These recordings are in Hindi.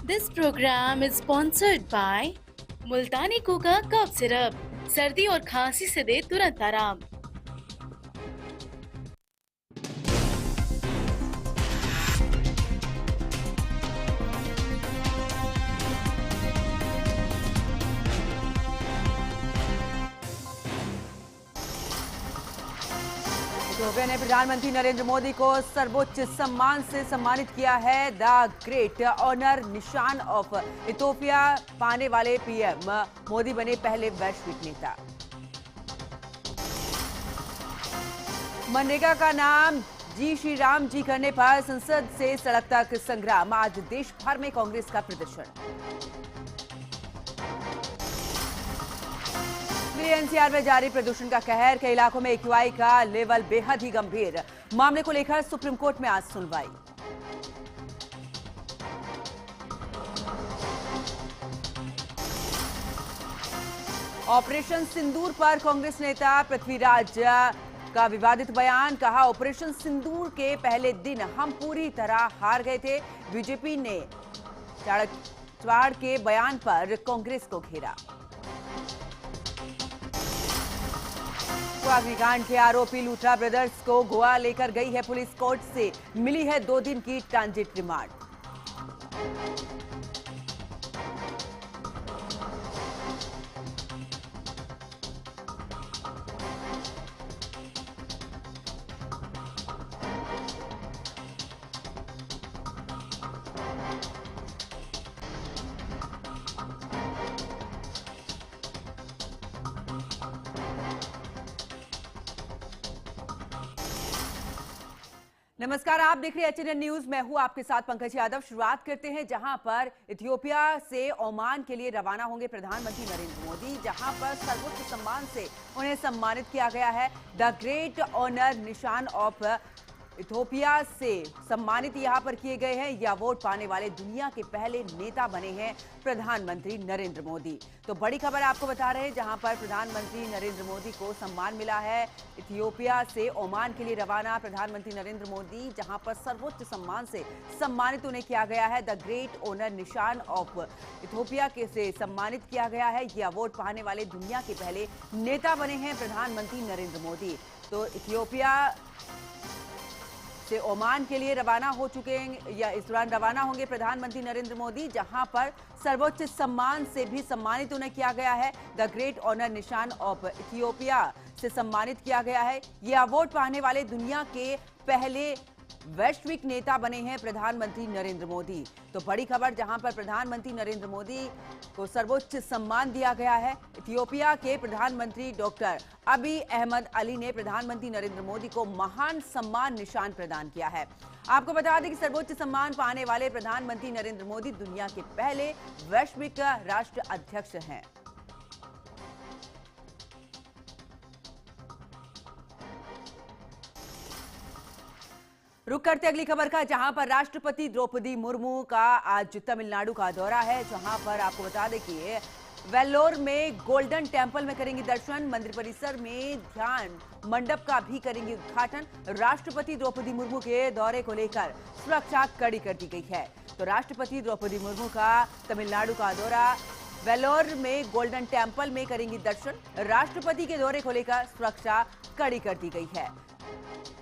This program is sponsored by मुल्तानी कुका कफ सिरप, सर्दी और खांसी से दे तुरंत आराम। इथियोपिया ने प्रधानमंत्री नरेंद्र मोदी को सर्वोच्च सम्मान से सम्मानित किया है। द ग्रेट ऑनर निशान ऑफ इथियोपिया पाने वाले पीएम मोदी बने पहले वैश्विक नेता। मनरेगा का नाम जी श्री राम जी करने पर संसद से सड़क तक संग्राम, आज देश भर में कांग्रेस का प्रदर्शन। एनसीआर में जारी प्रदूषण का कहर, कई इलाकों में एक्यूआई का लेवल बेहद ही गंभीर, मामले को लेकर सुप्रीम कोर्ट में आज सुनवाई। ऑपरेशन सिंदूर पर कांग्रेस नेता पृथ्वीराज का विवादित बयान, कहा ऑपरेशन सिंदूर के पहले दिन हम पूरी तरह हार गए थे। बीजेपी ने चाड़ के बयान पर कांग्रेस को घेरा। अग्निकांड के आरोपी लूथरा ब्रदर्स को गोवा लेकर गई है पुलिस, कोर्ट से मिली है 2 दिन की ट्रांजिट रिमांड। नमस्कार, आप देख रहे हैं एचएनएन न्यूज। मैं हूं आपके साथ पंकज यादव। शुरुआत करते हैं जहां पर इथियोपिया से ओमान के लिए रवाना होंगे प्रधानमंत्री नरेंद्र मोदी, जहां पर सर्वोच्च सम्मान से उन्हें सम्मानित किया गया है। द ग्रेट ऑनर निशान ऑफ इथियोपिया से सम्मानित यहां पर किए गए हैं। यह अवार्ड पाने वाले दुनिया के पहले नेता बने हैं प्रधानमंत्री नरेंद्र मोदी। तो बड़ी खबर आपको बता रहे हैं, जहां पर प्रधानमंत्री नरेंद्र मोदी को सम्मान मिला है। इथियोपिया से ओमान के लिए रवाना प्रधानमंत्री नरेंद्र मोदी, जहां पर सर्वोच्च सम्मान से सम्मानित उन्हें किया गया है। द ग्रेट ऑनर निशान ऑफ इथियोपिया के से सम्मानित किया गया है। यह अवार्ड पाने वाले दुनिया के पहले नेता बने हैं प्रधानमंत्री नरेंद्र मोदी। तो इथियोपिया से ओमान के लिए रवाना हो चुके हैं, या इस दौरान रवाना होंगे प्रधानमंत्री नरेंद्र मोदी, जहां पर सर्वोच्च सम्मान से भी सम्मानित उन्हें किया गया है। द ग्रेट ऑनर निशान ऑफ इथियोपिया से सम्मानित किया गया है। यह अवार्ड पाने वाले दुनिया के पहले वैश्विक नेता बने हैं प्रधानमंत्री नरेंद्र मोदी। तो बड़ी खबर, जहां पर प्रधानमंत्री नरेंद्र मोदी को सर्वोच्च सम्मान दिया गया है। इथियोपिया के प्रधानमंत्री डॉक्टर अबी अहमद अली ने प्रधानमंत्री नरेंद्र मोदी को महान सम्मान निशान प्रदान किया है। आपको बता दें कि सर्वोच्च सम्मान पाने वाले प्रधानमंत्री नरेंद्र मोदी दुनिया के पहले वैश्विक राष्ट्र अध्यक्ष हैं। रुक करते अगली खबर का, जहां पर राष्ट्रपति द्रौपदी मुर्मू का आज तमिलनाडु का दौरा है, जहां पर आपको बता दें कि वेल्लोर में गोल्डन टेम्पल में करेंगे दर्शन, मंदिर परिसर में ध्यान मंडप का भी करेंगे उद्घाटन। राष्ट्रपति द्रौपदी मुर्मू के दौरे को लेकर सुरक्षा कड़ी कर दी गई है। तो राष्ट्रपति द्रौपदी मुर्मू का तमिलनाडु का दौरा, वेल्लोर में गोल्डन टेम्पल में करेंगी दर्शन। राष्ट्रपति के दौरे को लेकर सुरक्षा कड़ी कर दी गई है।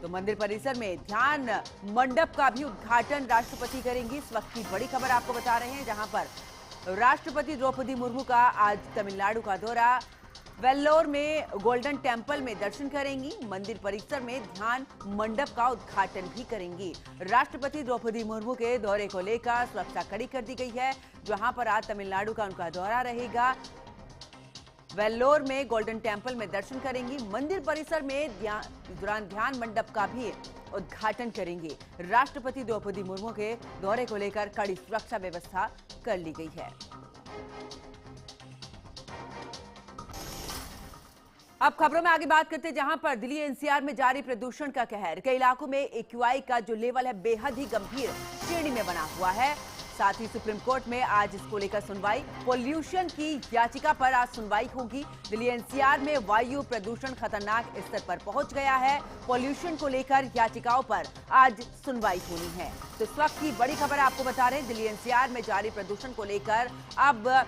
तो मंदिर परिसर में ध्यान मंडप का भी उद्घाटन राष्ट्रपति करेंगी। इस वक्त की बड़ी खबर आपको बता रहे हैं, जहां पर राष्ट्रपति द्रौपदी मुर्मू का आज तमिलनाडु का दौरा, वेल्लोर में गोल्डन टेम्पल में दर्शन करेंगी, मंदिर परिसर में ध्यान मंडप का उद्घाटन भी करेंगी। राष्ट्रपति द्रौपदी मुर्मू के दौरे को लेकर सुरक्षा कड़ी कर दी गई है, जहां पर आज तमिलनाडु का उनका दौरा रहेगा। वेल्लोर में गोल्डन टेम्पल में दर्शन करेंगी, मंदिर परिसर में दौरान ध्यान मंडप का भी उद्घाटन करेंगे। राष्ट्रपति द्रौपदी मुर्मू के दौरे को लेकर कड़ी सुरक्षा व्यवस्था कर ली गई है। अब खबरों में आगे बात करते हैं, जहां पर दिल्ली एनसीआर में जारी प्रदूषण का कहर, कई इलाकों में एक्यूआई का जो लेवल है बेहद ही गंभीर श्रेणी में बना हुआ है। साथ ही सुप्रीम कोर्ट में आज इसको लेकर सुनवाई। पोल्यूशन की याचिका पर आज सुनवाई होगी। दिल्ली एनसीआर में वायु प्रदूषण खतरनाक स्तर पर पहुंच गया है। पोल्यूशन को लेकर याचिकाओं पर आज सुनवाई होनी है। तो इस वक्त की बड़ी खबर आपको बता रहे हैं, दिल्ली एनसीआर में जारी प्रदूषण को लेकर अब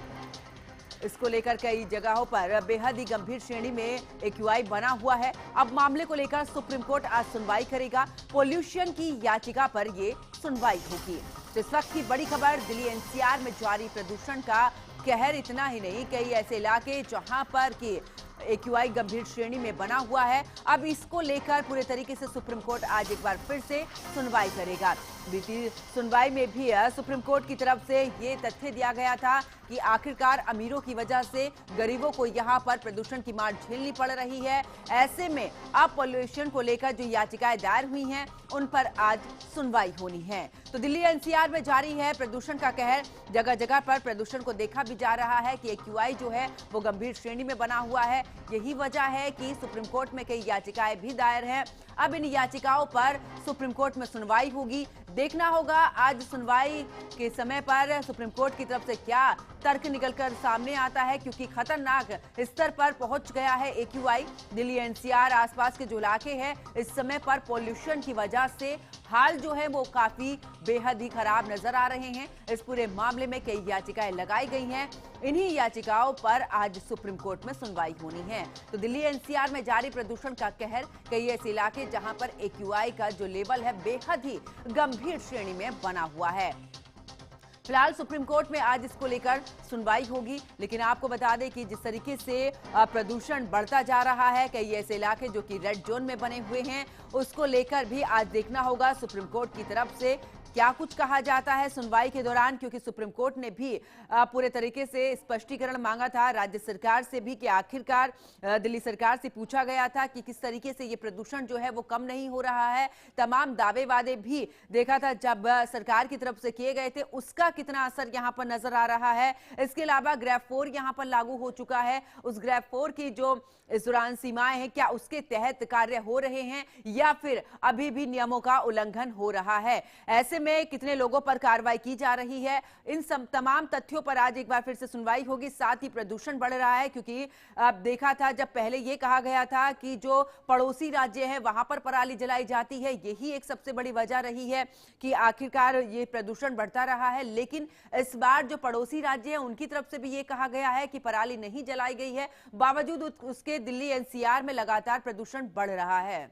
इसको लेकर कई जगहों पर बेहद ही गंभीर श्रेणी में एक्यूआई बना हुआ है। अब मामले को लेकर सुप्रीम कोर्ट आज सुनवाई करेगा। पोल्यूशन की याचिका पर ये सुनवाई होगी। तो इस वक्त की बड़ी खबर, दिल्ली एनसीआर में जारी प्रदूषण का कहर। इतना ही नहीं, कई ऐसे इलाके जहां पर कि एक्यूआई गंभीर श्रेणी में बना हुआ है। अब इसको लेकर पूरे तरीके से सुप्रीम कोर्ट आज एक बार फिर से सुनवाई करेगा। बीती सुनवाई में भी सुप्रीम कोर्ट की तरफ से ये तथ्य दिया गया था कि आखिरकार अमीरों की वजह से गरीबों को यहां पर प्रदूषण की मार झेलनी पड़ रही है। ऐसे में अब पोल्यूशन को लेकर जो याचिकाएं दायर हुई हैं उन पर आज सुनवाई होनी है। तो दिल्ली एनसीआर में जारी है प्रदूषण का कहर। जगह जगह पर प्रदूषण को देखा भी जा रहा है कि एक्यूआई जो है वो गंभीर श्रेणी में बना हुआ है। यही वजह है कि सुप्रीम कोर्ट में कई याचिकाएं भी दायर हैं। अब इन याचिकाओं पर सुप्रीम कोर्ट में सुनवाई होगी। देखना होगा आज सुनवाई के समय पर सुप्रीम कोर्ट की तरफ से क्या तर्क निकलकर सामने आता है, क्योंकि खतरनाक स्तर पर पहुंच गया है एक्यूआई। दिल्ली एनसीआर आसपास के जो इलाके हैं इस समय पर पोल्यूशन की वजह से हाल जो है वो काफी बेहद ही खराब नजर आ रहे हैं। इस पूरे मामले में कई याचिकाएं लगाई गई हैं। इन्हीं याचिकाओं पर आज सुप्रीम कोर्ट में सुनवाई होनी है। तो दिल्ली एनसीआर में जारी प्रदूषण का कहर, कई ऐसे इलाके जहां पर एक्यूआई का जो लेवल है बेहद ही गंभीर श्रेणी में बना हुआ है। फिलहाल सुप्रीम कोर्ट में आज इसको लेकर सुनवाई होगी। लेकिन आपको बता दें कि जिस तरीके से प्रदूषण बढ़ता जा रहा है, कई ऐसे इलाके जो कि रेड जोन में बने हुए हैं, उसको लेकर भी आज देखना होगा सुप्रीम कोर्ट की तरफ से क्या कुछ कहा जाता है सुनवाई के दौरान, क्योंकि सुप्रीम कोर्ट ने भी पूरे तरीके से स्पष्टीकरण मांगा था राज्य सरकार से भी कि आखिरकार दिल्ली सरकार से पूछा गया था कि किस तरीके से ये प्रदूषण जो है वो कम नहीं हो रहा है। तमाम दावे वादे भी देखा था जब सरकार की तरफ से किए गए थे, उसका कितना असर यहाँ पर नजर आ रहा है। इसके अलावा ग्रेफ 4 यहाँ पर लागू हो चुका है। उस ग्रेफ 4 की जो इस दौरान सीमाएं हैं, क्या उसके तहत कार्य हो रहे हैं या फिर अभी भी नियमों का उल्लंघन हो रहा है। ऐसे में कितने लोगों पर कार्रवाई की जा रही है, इन तमाम तथ्यों पर आज एक बार फिर से सुनवाई होगी। साथ ही प्रदूषण बढ़ रहा है, क्योंकि अब देखा था जब पहले ये कहा गया था कि जो पड़ोसी राज्य है वहां पर पराली जलाई जाती है, यही एक सबसे बड़ी वजह रही है कि आखिरकार ये प्रदूषण बढ़ता रहा है। लेकिन इस बार जो पड़ोसी राज्य है उनकी तरफ से भी ये कहा गया है कि पराली नहीं जलाई गई है, बावजूद उसके दिल्ली एनसीआर में लगातार प्रदूषण बढ़ रहा है।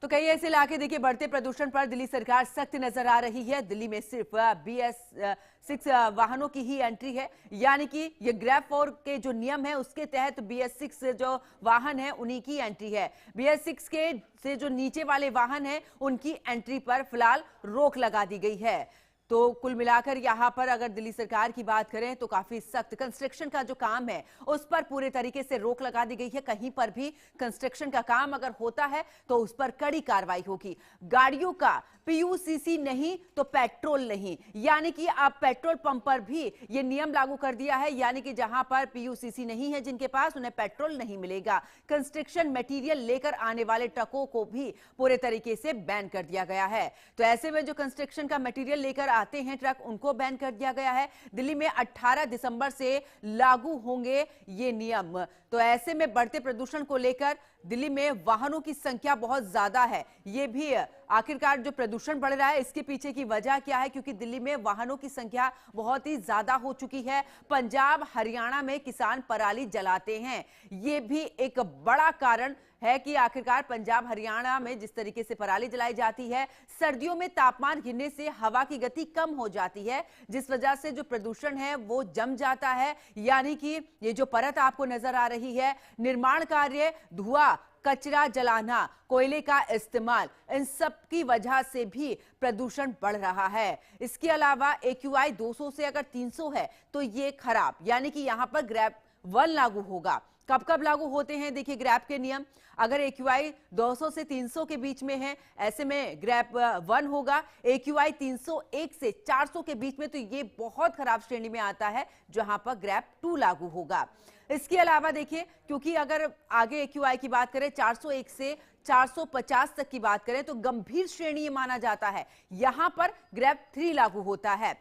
तो कई ऐसे इलाके देखिए बढ़ते प्रदूषण पर दिल्ली सरकार सख्त नजर आ रही है। दिल्ली में सिर्फ BS6 वाहनों की ही एंट्री है, यानी कि ये ग्रेफ 4 के जो नियम है उसके तहत BS6 जो वाहन है उन्हीं की एंट्री है। BS6 के से जो नीचे वाले वाहन है उनकी एंट्री पर फिलहाल रोक लगा दी गई है। तो कुल मिलाकर यहां पर अगर दिल्ली सरकार की बात करें तो काफी सख्त कंस्ट्रक्शन का जो काम है उस पर पूरे तरीके से रोक लगा दी गई है। कहीं पर भी कंस्ट्रक्शन का काम अगर होता है तो उस पर कड़ी कार्रवाई होगी। गाड़ियों का PUCC नहीं तो पेट्रोल नहीं, यानी कि अब पेट्रोल पंप पर भी ये नियम लागू कर दिया है, यानी कि जहां पर PUCC नहीं है जिनके पास, उन्हें पेट्रोल नहीं मिलेगा। कंस्ट्रक्शन मटेरियल लेकर आने वाले ट्रकों को भी पूरे तरीके से बैन कर दिया गया है। तो ऐसे में जो कंस्ट्रक्शन का मटेरियल लेकर आते हैं ट्रक, उनको बैन कर दिया गया है। दिल्ली में 18 दिसंबर से लागू होंगे ये नियम। तो ऐसे में बढ़ते प्रदूषण को लेकर दिल्ली में वाहनों की संख्या बहुत ज्यादा है। ये भी आखिरकार जो प्रदूषण बढ़ रहा है इसके पीछे की वजह क्या है, क्योंकि दिल्ली में वाहनों की संख्या बहुत ही ज्यादा हो चुकी है। पंजाब हरियाणा में किसान पराली जलाते हैं, ये भी एक बड़ा कारण है कि आखिरकार पंजाब हरियाणा में जिस तरीके से पराली जलाई जाती है, सर्दियों में तापमान गिरने से हवा की गति कम हो जाती है, जिस वजह से जो प्रदूषण है वो जम जाता है। यानी कि ये जो परत आपको नजर आ रही है, निर्माण कार्य, धुआं, कचरा जलाना, कोयले का इस्तेमाल, इन सब की वजह से भी प्रदूषण बढ़ रहा है। इसके अलावा AQI 200 से अगर 300 है तो ये खराब, यानी कि यहां पर ग्रेप 1 लागू होगा। कब कब लागू होते हैं देखिए ग्रैप के नियम, अगर AQI 200 से 300 के बीच में है ऐसे में ग्रैप 1 होगा। AQI 301 से 400 के बीच में तो ये बहुत खराब श्रेणी में आता है, जहां पर ग्रैप 2 लागू होगा। इसके अलावा देखिए, क्योंकि अगर आगे AQI की बात करें 401 से 450 तक की बात करें तो गंभीर श्रेणी ये माना जाता है, यहां पर ग्रेप 3 लागू होता है।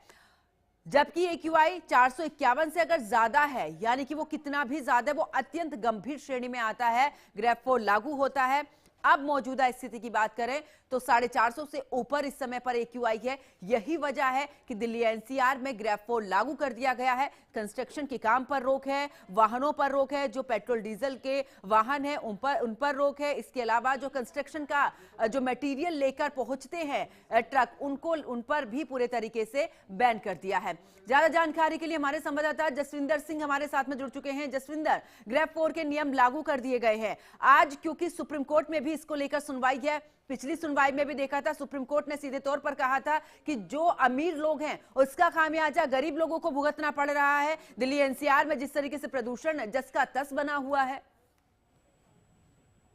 जबकि एक्यूआई 451 से अगर ज्यादा है, यानी कि वो कितना भी ज्यादा है, वो अत्यंत गंभीर श्रेणी में आता है, ग्रेप 4 लागू होता है। अब मौजूदा स्थिति की बात करें तो 450 से ऊपर इस समय पर एक्यूआई है। यही वजह है कि दिल्ली एनसीआर में ग्रेप 4 लागू कर दिया गया है। कंस्ट्रक्शन के काम पर रोक है, वाहनों पर रोक है, जो पेट्रोल डीजल के वाहन है उन पर रोक है। इसके अलावा जो कंस्ट्रक्शन का जो मटेरियल लेकर पहुंचते हैं ट्रक, उन पर भी पूरे तरीके से बैन कर दिया है। ज्यादा जानकारी के लिए हमारे संवाददाता जसविंदर सिंह हमारे साथ में जुड़ चुके हैं। जसविंदर, ग्रेप 4 के नियम लागू कर दिए गए हैं आज, क्योंकि सुप्रीम कोर्ट में भी इसको लेकर सुनवाई है। पिछली सुनवाई में भी देखा था, सुप्रीम कोर्ट ने सीधे तौर पर कहा था कि जो अमीर लोग हैं उसका खामियाजा गरीब लोगों को भुगतना पड़ रहा है। दिल्ली एनसीआर में जिस तरीके से प्रदूषण जस का तस बना हुआ है।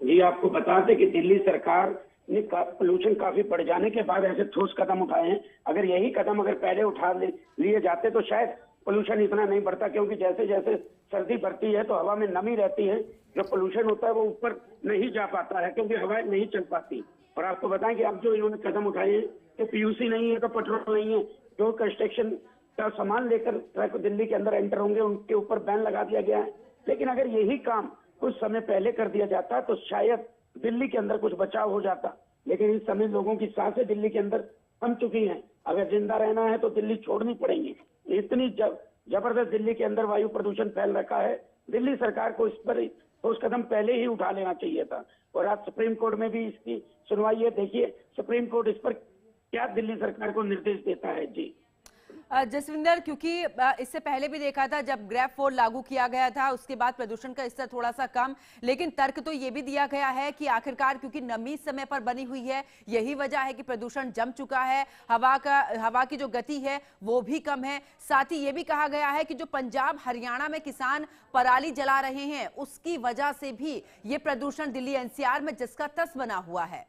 जी, आपको बता दें कि दिल्ली सरकार ने पोल्यूशन काफी बढ़ जाने के बाद ऐसे ठोस कदम उठाए हैं। अगर यही कदम अगर पहले उठा लिए जाते तो शायद पोल्यूशन इतना नहीं बढ़ता, क्योंकि जैसे जैसे सर्दी बढ़ती है तो हवा में नमी रहती है, जो पोल्यूशन होता है वो ऊपर नहीं जा पाता है, क्योंकि हवा नहीं चल पाती। और आपको बताएं कि अब जो इन्होंने कदम उठाए हैं कि पीयूसी नहीं है तो पेट्रोल नहीं है, जो कंस्ट्रक्शन का सामान लेकर ट्रक दिल्ली के अंदर एंटर होंगे उनके ऊपर बैन लगा दिया गया है। लेकिन अगर यही काम कुछ समय पहले कर दिया जाता तो शायद दिल्ली के अंदर कुछ बचाव हो जाता। लेकिन इस समय लोगों की सांसें दिल्ली के अंदर थम चुकी हैं। अगर जिंदा रहना है तो दिल्ली छोड़नी पड़ेगी। इतनी जबरदस्त दिल्ली के अंदर वायु प्रदूषण फैल रखा है। दिल्ली सरकार को इस पर ठोस कदम पहले ही उठा लेना चाहिए था। और आज सुप्रीम कोर्ट में भी इसकी सुनवाई है। देखिए सुप्रीम कोर्ट इस पर क्या दिल्ली सरकार को निर्देश देता है। जी जसविंदर, क्योंकि इससे पहले भी देखा था जब ग्रेप 4 लागू किया गया था, उसके बाद प्रदूषण का स्तर थोड़ा सा कम, लेकिन तर्क तो ये भी दिया गया है कि आखिरकार क्योंकि नमी समय पर बनी हुई है, यही वजह है कि प्रदूषण जम चुका है। हवा की जो गति है वो भी कम है। साथ ही ये भी कहा गया है कि जो पंजाब हरियाणा में किसान पराली जला रहे हैं, उसकी वजह से भी ये प्रदूषण दिल्ली एनसीआर में जिसका तस बना हुआ है।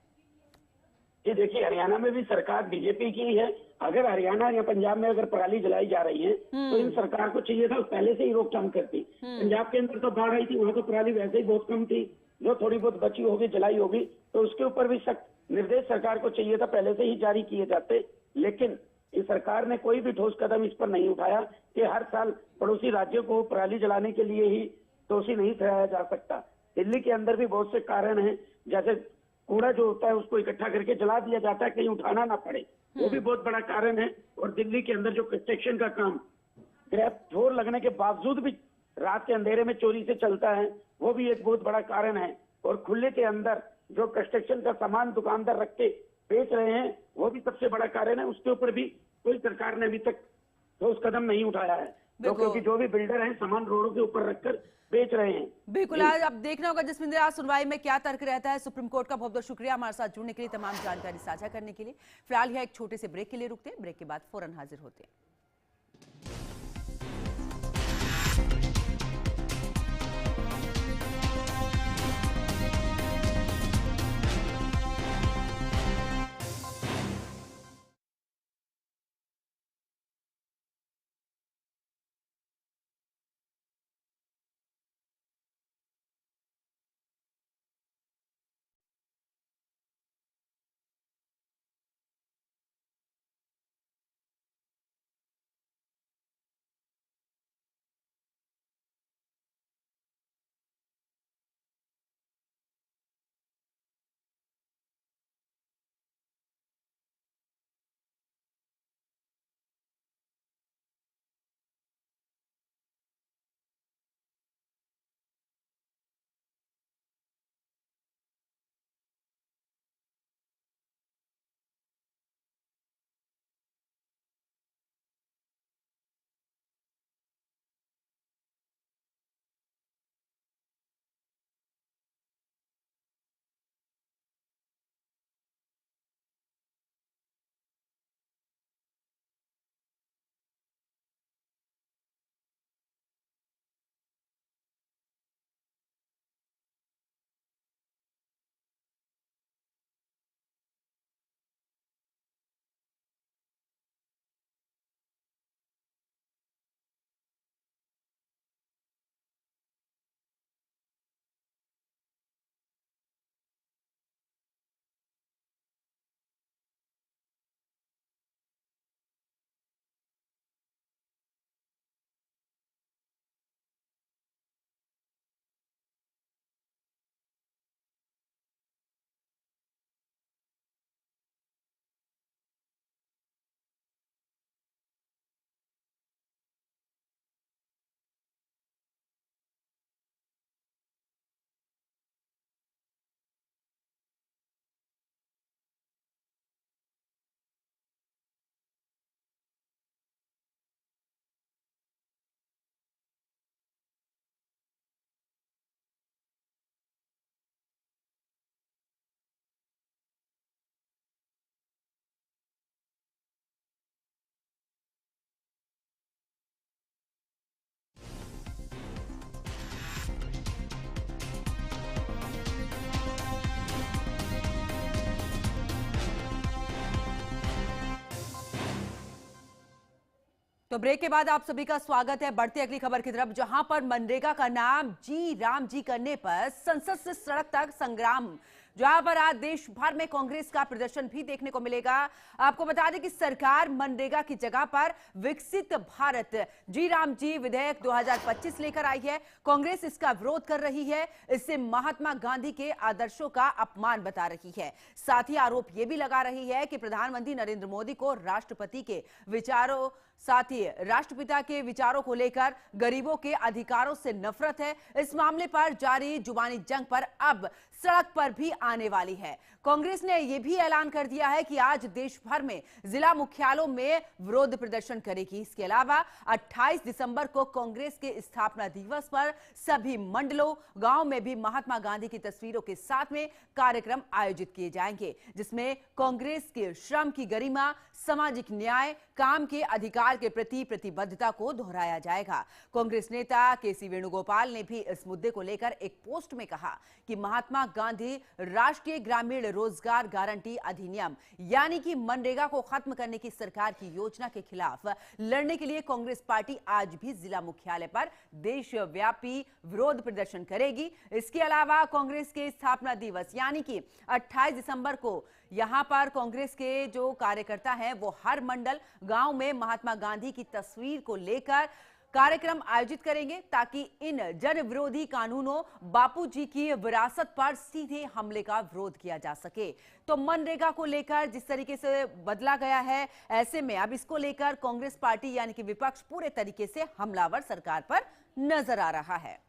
ये देखिए, हरियाणा में भी सरकार बीजेपी की है। अगर हरियाणा या पंजाब में अगर पराली जलाई जा रही है तो इन सरकार को चाहिए था पहले से ही रोकथाम करती। पंजाब के अंदर तो बाढ़ आई थी, वहां तो पराली वैसे ही बहुत कम थी, जो थोड़ी बहुत बची होगी जलाई होगी, तो उसके ऊपर भी सख्त निर्देश सरकार को चाहिए था पहले से ही जारी किए जाते। लेकिन इस सरकार ने कोई भी ठोस कदम इस पर नहीं उठाया कि हर साल पड़ोसी राज्यों को पराली जलाने के लिए ही दोषी नहीं ठहराया जा सकता। दिल्ली के अंदर भी बहुत से कारण हैं, जैसे कूड़ा जो होता है उसको इकट्ठा करके जला दिया जाता है, कहीं उठाना ना पड़े, वो भी बहुत बड़ा कारण है। और दिल्ली के अंदर जो कंस्ट्रक्शन का काम ग्रेप 4 लगने के बावजूद भी रात के अंधेरे में चोरी से चलता है, वो भी एक बहुत बड़ा कारण है। और खुले के अंदर जो कंस्ट्रक्शन का सामान दुकानदार रख के बेच रहे हैं, वो भी सबसे बड़ा कारण है। उसके ऊपर भी कोई सरकार ने अभी तक ठोस कदम नहीं उठाया है, क्योंकि जो भी बिल्डर है सामान रोडों के ऊपर रखकर बेच रहे हैं। बिल्कुल, आज अब देखना होगा जसविंदर आज सुनवाई में क्या तर्क रहता है सुप्रीम कोर्ट का। बहुत बहुत शुक्रिया हमारे साथ जुड़ने के लिए, तमाम जानकारी साझा करने के लिए। फिलहाल यह एक छोटे से ब्रेक के लिए रुकते हैं, ब्रेक के बाद फौरन हाजिर होते हैं। तो ब्रेक के बाद आप सभी का स्वागत है। बढ़ते अगली खबर की तरफ, जहां पर मनरेगा का नाम जी राम जी करने पर संसद से सड़क तक संग्राम, जहां पर आज देश भर में कांग्रेस का प्रदर्शन भी देखने को मिलेगा। आपको बता दें कि सरकार मनरेगा की जगह पर विकसित भारत जी राम जी विधेयक 2025 लेकर आई है। कांग्रेस इसका विरोध कर रही है, इससे महात्मा गांधी के आदर्शों का अपमान बता रही है। साथ ही आरोप यह भी लगा रही है कि प्रधानमंत्री नरेंद्र मोदी को राष्ट्रपति के विचारों, साथ ही राष्ट्रपिता के विचारों को लेकर गरीबों के अधिकारों से नफरत है। इस मामले पर जारी जुबानी जंग पर अब सड़क पर भी आने वाली है। कांग्रेस ने यह भी ऐलान कर दिया है कि आज देश भर में जिला मुख्यालयों में विरोध प्रदर्शन करेगी। इसके अलावा 28 दिसंबर को कांग्रेस के स्थापना दिवस पर सभी मंडलों, गांव में भी महात्मा गांधी की तस्वीरों के साथ में कार्यक्रम आयोजित किए जाएंगे, जिसमें कांग्रेस के श्रम की गरिमा, सामाजिक न्याय, काम के अधिकार के प्रति प्रतिबद्धता को दोहराया जाएगा। कांग्रेस नेता केसी वेणुगोपाल ने भी इस मुद्दे को लेकर एक पोस्ट में कहा कि महात्मा गांधी राष्ट्रीय ग्रामीण रोजगार गारंटी अधिनियम यानी कि मनरेगा को खत्म करने की सरकार की योजना के खिलाफ लड़ने के लिए कांग्रेस पार्टी आज भी जिला मुख्यालय पर देशव्यापी विरोध प्रदर्शन करेगी। इसके अलावा कांग्रेस के स्थापना दिवस यानी कि 28 दिसंबर को यहां पर कांग्रेस के जो कार्यकर्ता हैं वो हर मंडल, गांव में महात्मा गांधी की तस्वीर को लेकर कार्यक्रम आयोजित करेंगे, ताकि इन जन विरोधी कानूनों, बापूजी की विरासत पर सीधे हमले का विरोध किया जा सके। तो मनरेगा को लेकर जिस तरीके से बदला गया है, ऐसे में अब इसको लेकर कांग्रेस पार्टी यानी कि विपक्ष पूरे तरीके से हमलावर सरकार पर नजर आ रहा है।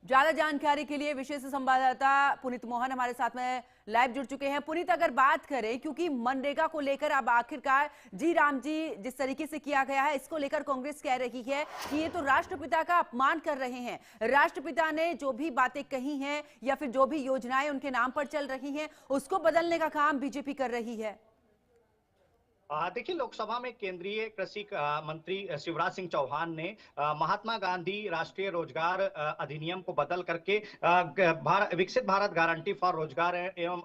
ज्यादा जानकारी के लिए विशेष संवाददाता पुनीत मोहन हमारे साथ में लाइव जुड़ चुके हैं। पुनीत, अगर बात करें, क्योंकि मनरेगा को लेकर अब आखिरकार जी राम जी जिस तरीके से किया गया है, इसको लेकर कांग्रेस कह रही है कि ये तो राष्ट्रपिता का अपमान कर रहे हैं। राष्ट्रपिता ने जो भी बातें कही हैं या फिर जो भी योजनाएं उनके नाम पर चल रही हैं, उसको बदलने का काम बीजेपी कर रही है। देखिए, लोकसभा में केंद्रीय कृषि मंत्री शिवराज सिंह चौहान ने महात्मा गांधी राष्ट्रीय रोजगार अधिनियम को बदल करके विकसित भारत गारंटी फॉर रोजगार एवं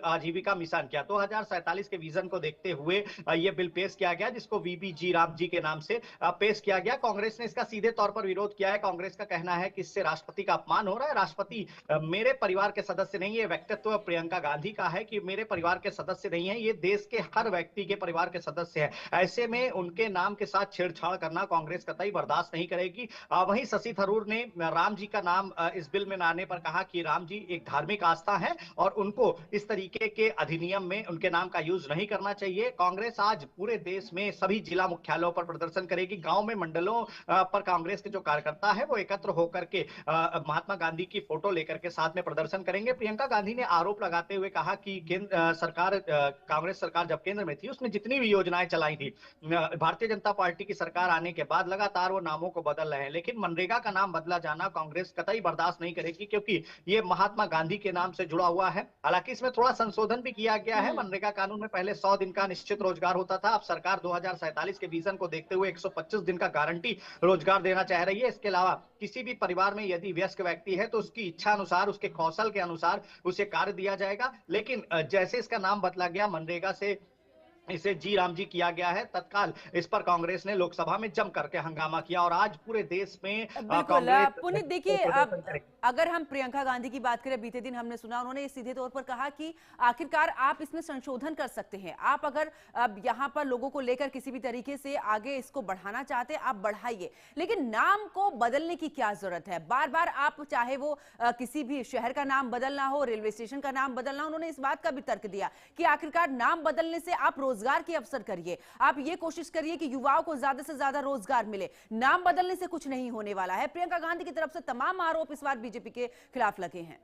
आजीविका मिशन किया। 2047 के विजन को देखते हुए ये बिल पेश किया गया, जिसको वीबी जी राम जी के नाम से पेश किया गया। कांग्रेस ने इसका सीधे तौर पर विरोध किया है। कांग्रेस का कहना है कि इससे राष्ट्रपति का अपमान हो रहा है। राष्ट्रपति मेरे परिवार के सदस्य नहीं, ये व्यक्तित्व प्रियंका गांधी का है कि मेरे परिवार के सदस्य नहीं है, ये देश के हर व्यक्ति के परिवार के सदस्य हैं। ऐसे में उनके नाम के साथ छेड़छाड़ करना कांग्रेस कतई बर्दाश्त नहीं करेगी। वहीं शशि थरूर ने राम जी का नाम इस बिल में लाने पर कहा कि राम जी एक धार्मिक आस्था है और उनको इस तरीके के अधिनियम में उनके नाम का यूज नहीं करना चाहिए। कांग्रेस आज पूरे देश में सभी जिला मुख्यालयों पर प्रदर्शन करेगी। गांव में, मंडलों पर कांग्रेस के जो कार्यकर्ता है वो एकत्र होकर के महात्मा गांधी की फोटो लेकर के साथ में प्रदर्शन करेंगे। प्रियंका गांधी ने आरोप लगाते हुए कहा कि कांग्रेस सरकार जब केंद्र में थी, उसने जितनी भी योजनाएं चलाई थी, भारतीय जनता पार्टी की सरकार आने के बाद लगातार वो नामों को बदल रहे हैं, लेकिन मनरेगा का नाम बदला जाना कांग्रेस कतई बर्दाश्त नहीं करेगी, क्योंकि ये महात्मा गांधी के नाम से जुड़ा हुआ है। हालांकि इसमें थोड़ा संशोधन भी किया गया है। मनरेगा कानून में पहले 100 दिन का निश्चित रोजगार होता था, अब सरकार 2047 के विजन को देखते हुए 125 दिन का गारंटी रोजगार देना चाह रही है। इसके अलावा किसी भी परिवार में यदि वयस्क व्यक्ति है तो उसकी इच्छा अनुसार, उसके कौशल के अनुसार उसे कार्य दिया जाएगा। लेकिन जैसे इसका नाम बदला गया, मनरेगा से इसे जी राम जी किया गया है, तत्काल इस पर कांग्रेस ने लोकसभा में जम करके हंगामा किया और आज पूरे देश में बिल्कुल। पुनीत, देखिए, अब अगर हम प्रियंका गांधी की बात करें, बीते दिन हमने सुना उन्होंने सीधे तौर पर कहा कि आखिरकार आप इसमें संशोधन कर सकते हैं। आप अगर अब यहां पर लोगों को लेकर किसी भी तरीके से आगे इसको बढ़ाना चाहते हैं, आप बढ़ाइए, लेकिन नाम को बदलने की क्या जरूरत है? बार बार आप, चाहे वो किसी भी शहर का नाम बदलना हो, रेलवे स्टेशन का नाम बदलना, उन्होंने इस बात का भी तर्क दिया कि आखिरकार नाम बदलने से आप रोजगार के अवसर करिए, आप ये कोशिश करिए कि युवाओं को ज्यादा से ज्यादा रोजगार मिले। नाम बदलने से कुछ नहीं होने वाला है। प्रियंका गांधी की तरफ से तमाम आरोप इस बार बीजेपी के खिलाफ लगे हैं।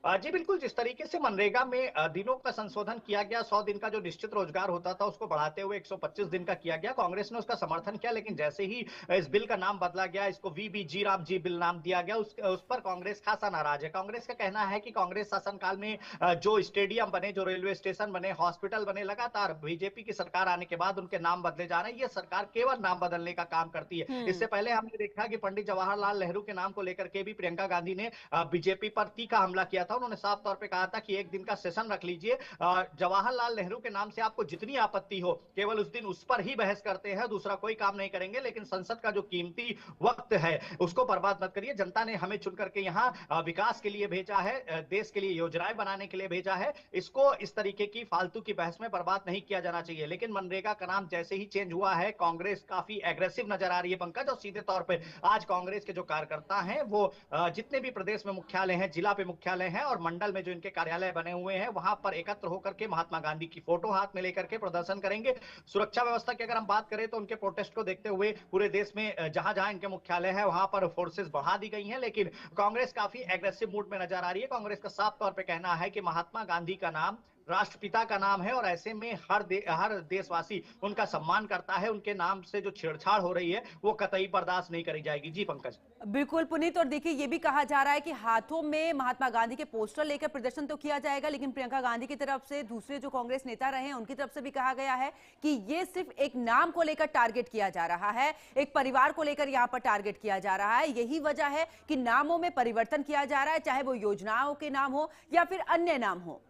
जी बिल्कुल, जिस तरीके से मनरेगा में दिनों का संशोधन किया गया, 100 दिन का जो निश्चित रोजगार होता था उसको बढ़ाते हुए 125 दिन का किया गया, कांग्रेस ने उसका समर्थन किया। लेकिन जैसे ही इस बिल का नाम बदला गया, इसको वीबी जी राम जी बिल नाम दिया गया, उस पर कांग्रेस खासा नाराज है। कांग्रेस का कहना है कि कांग्रेस शासनकाल में जो स्टेडियम बने, जो रेलवे स्टेशन बने, हॉस्पिटल बने, लगातार बीजेपी की सरकार आने के बाद उनके नाम बदले जा रहे हैं। ये सरकार केवल नाम बदलने का काम करती है। इससे पहले हमने देखा कि पंडित जवाहरलाल नेहरू के नाम को लेकर के भी प्रियंका गांधी ने बीजेपी पर तीखा हमला किया था। था, उन्होंने साफ तौर पे कहा था कि एक दिन का सेशन रख लीजिए, जवाहरलाल नेहरू के नाम से आपको जितनी आपत्ति हो केवल उस दिन उस पर ही बहस करते हैं, दूसरा कोई काम नहीं करेंगे, लेकिन संसद का जो कीमती वक्त है उसको बर्बाद मत करिए। जनता ने हमें चुन करके यहाँ विकास के लिए भेजा है, देश के लिए योजनाएं बनाने के लिए भेजा है, इसको इस तरीके की फालतू की बहस में बर्बाद नहीं किया जाना चाहिए। लेकिन मनरेगा का नाम जैसे ही चेंज हुआ है, कांग्रेस काफी एग्रेसिव नजर आ रही है पंकज, और सीधे तौर पर आज कांग्रेस के जो कार्यकर्ता हैं वो जितने भी प्रदेश में मुख्यालय हैं, जिला पे मुख्यालय हैं और मंडल में जो इनके कार्यालय बने हुए हैं, वहां पर एकत्र होकर के महात्मा गांधी की फोटो हाथ में लेकर के प्रदर्शन करेंगे। सुरक्षा व्यवस्था की अगर हम बात करें तो उनके प्रोटेस्ट को देखते हुए पूरे देश में जहां जहां इनके मुख्यालय है वहां पर फोर्सेस बढ़ा दी गई हैं, लेकिन कांग्रेस काफी एग्रेसिव मूड में नजर आ रही है। कांग्रेस का साफ तौर पर कहना है कि महात्मा गांधी का नाम राष्ट्रपिता का नाम है और ऐसे में हर देशवासी उनका सम्मान करता है, उनके नाम से जो छेड़छाड़ हो रही है वो कतई बर्दाश्त नहीं करी जाएगी। जी पंकज। बिल्कुल पुनीत, और देखिए ये भी कहा जा रहा है कि हाथों में महात्मा गांधी के पोस्टर लेकर प्रदर्शन तो किया जाएगा, लेकिन प्रियंका गांधी की तरफ से दूसरे जो कांग्रेस नेता रहे हैं उनकी तरफ से भी कहा गया है कि ये सिर्फ एक नाम को लेकर टारगेट किया जा रहा है, एक परिवार को लेकर यहाँ पर टारगेट किया जा रहा है। यही वजह है कि नामों में परिवर्तन किया जा रहा है, चाहे वो योजनाओं के नाम हो या फिर अन्य नाम हो।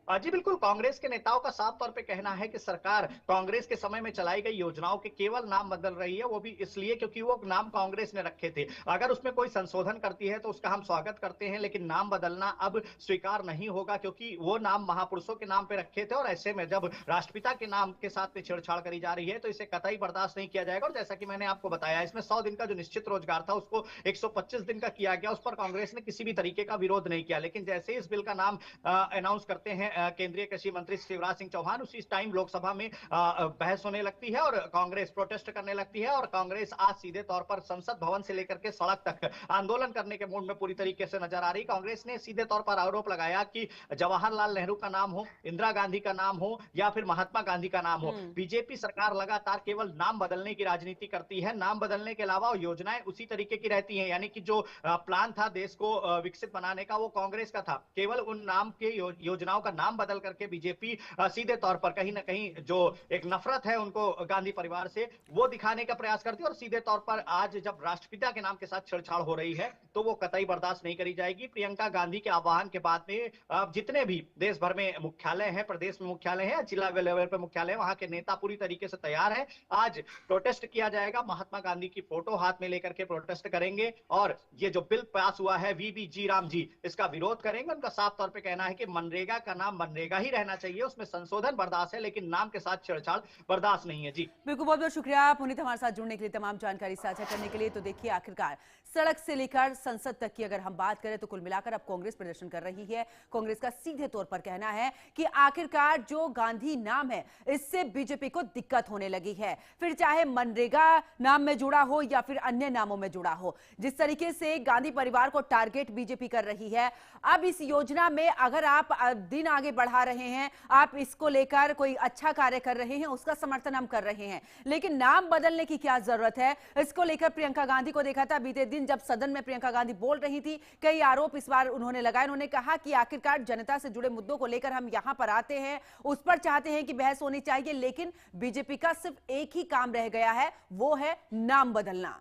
जी बिल्कुल, कांग्रेस के नेताओं का साफ तौर पे कहना है कि सरकार कांग्रेस के समय में चलाई गई योजनाओं के केवल नाम बदल रही है, वो भी इसलिए क्योंकि वो नाम कांग्रेस ने रखे थे। अगर उसमें कोई संशोधन करती है तो उसका हम स्वागत करते हैं, लेकिन नाम बदलना अब स्वीकार नहीं होगा क्योंकि वो नाम महापुरुषों के नाम पे रखे थे और ऐसे में जब राष्ट्रपिता के नाम के साथ में छेड़छाड़ करी जा रही है तो इसे कतई बर्दाश्त नहीं किया जाएगा। और जैसा कि मैंने आपको बताया, इसमें 100 दिन का जो निश्चित रोजगार था उसको 125 दिन का किया गया, उस पर कांग्रेस ने किसी भी तरीके का विरोध नहीं किया। लेकिन जैसे इस बिल का नाम अनाउंस करते हैं केंद्रीय कृषि मंत्री शिवराज सिंह चौहान, उसी टाइम लोकसभा में बहस होने लगती है और कांग्रेस प्रोटेस्ट करने लगती है और कांग्रेस आज सीधे तौर पर संसद भवन से लेकर के सड़क तक आंदोलन करने के मूड में पूरी तरीके से नजर आ रही। कांग्रेस ने सीधे तौर पर आरोप लगाया कि जवाहरलाल नेहरू का नाम हो, इंदिरा गांधी का नाम हो या फिर महात्मा गांधी का नाम हो, बीजेपी सरकार लगातार केवल नाम बदलने की राजनीति करती है। नाम बदलने के अलावा योजनाएं उसी तरीके की रहती हैं, यानी कि जो प्लान था देश को विकसित बनाने का वो कांग्रेस का था, केवल उन नाम के योजनाओं का नाम बदल करके बीजेपी सीधे तौर पर कहीं ना कहीं जो एक नफरत है उनको गांधी परिवार से वो दिखाने का प्रयास करती है। और सीधे तौर पर आज जब राष्ट्रपिता के नाम के साथ छेड़छाड़ हो रही है तो वो कतई बर्दाश्त नहीं करी जाएगी। प्रियंका गांधी के आह्वान के बाद में जितने भी देश भर में मुख्यालय है, प्रदेश में मुख्यालय है, जिला लेवल पर मुख्यालय, वहां के नेता पूरी तरीके से तैयार है। आज प्रोटेस्ट किया जाएगा, महात्मा गांधी की फोटो हाथ में लेकर के प्रोटेस्ट करेंगे और ये जो बिल पास हुआ है वीबी जी राम जी, इसका विरोध करेंगे। उनका साफ तौर पर कहना है कि मनरेगा का नाम मनरेगा ही रहना चाहिए, उसमें संशोधन बर्दाश्त है लेकिन नाम के साथ छेड़छाड़ बर्दाश्त नहीं है। जी बिल्कुल, बहुत बहुत शुक्रिया पुनीत हमारे साथ जुड़ने के लिए, तमाम जानकारी साझा करने के लिए। तो देखिए आखिरकार सड़क से लेकर संसद तक की अगर हम बात करें तो कुल मिलाकर अब कांग्रेस प्रदर्शन कर रही है। कांग्रेस का सीधे तौर पर कहना है कि आखिरकार जो गांधी नाम है इससे बीजेपी को दिक्कत होने लगी है, फिर चाहे मनरेगा नाम में जुड़ा हो या फिर अन्य नामों में जुड़ा हो। जिस तरीके से गांधी परिवार को टारगेट बीजेपी कर रही है, अब इस योजना में अगर आप दिन आगे बढ़ा रहे हैं, आप इसको लेकर कोई अच्छा कार्य कर रहे हैं, उसका समर्थन हम कर रहे हैं, लेकिन नाम बदलने की क्या जरूरत है, इसको लेकर प्रियंका गांधी को देखा था बीते दिन जब सदन में प्रियंका गांधी बोल रही थी, कई आरोप इस बार उन्होंने लगाए। उन्होंने कहा कि आखिरकार जनता से जुड़े मुद्दों को लेकर हम यहां पर आते हैं, उस पर चाहते हैं कि बहस होनी चाहिए, लेकिन बीजेपी का सिर्फ एक ही काम रह गया है, वो है नाम बदलना।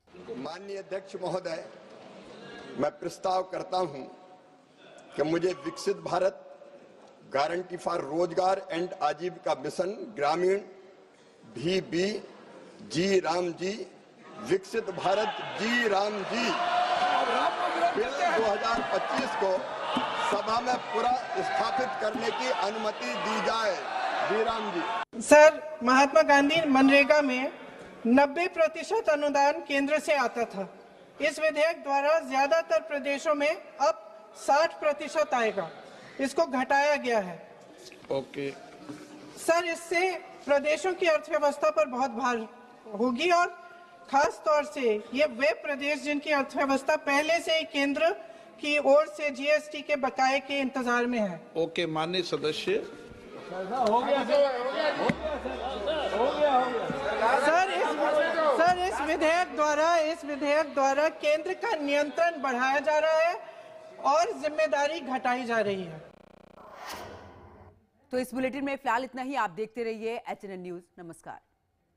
माननीय अध्यक्ष महोदय, मैं प्रस्ताव करता हूं कि मुझे विकसित भारत गारंटी फॉर रोजगार एंड आजीविका मिशन ग्रामीण VB जी राम जी, विकसित भारत जी राम जी बिल 2025 को सभा में पूरा स्थापित करने की अनुमति दी जाए। जी राम जी। सर, महात्मा गांधी मनरेगा में 90% अनुदान केंद्र से आता था। इस विधेयक द्वारा ज्यादातर प्रदेशों में अब 60% आएगा, इसको घटाया गया है। ओके सर, इससे प्रदेशों की अर्थव्यवस्था पर बहुत भार होगी और खास तौर से ये वे प्रदेश जिनकी अर्थव्यवस्था पहले से ही केंद्र की ओर से GST के बकाये के इंतजार में है। ओके माननीय सदस्य। सर, इस विधेयक द्वारा केंद्र का नियंत्रण बढ़ाया जा रहा है और जिम्मेदारी घटाई जा रही है। तो इस बुलेटिन में फिलहाल इतना ही। आप देखते रहिए HNN न्यूज। नमस्कार।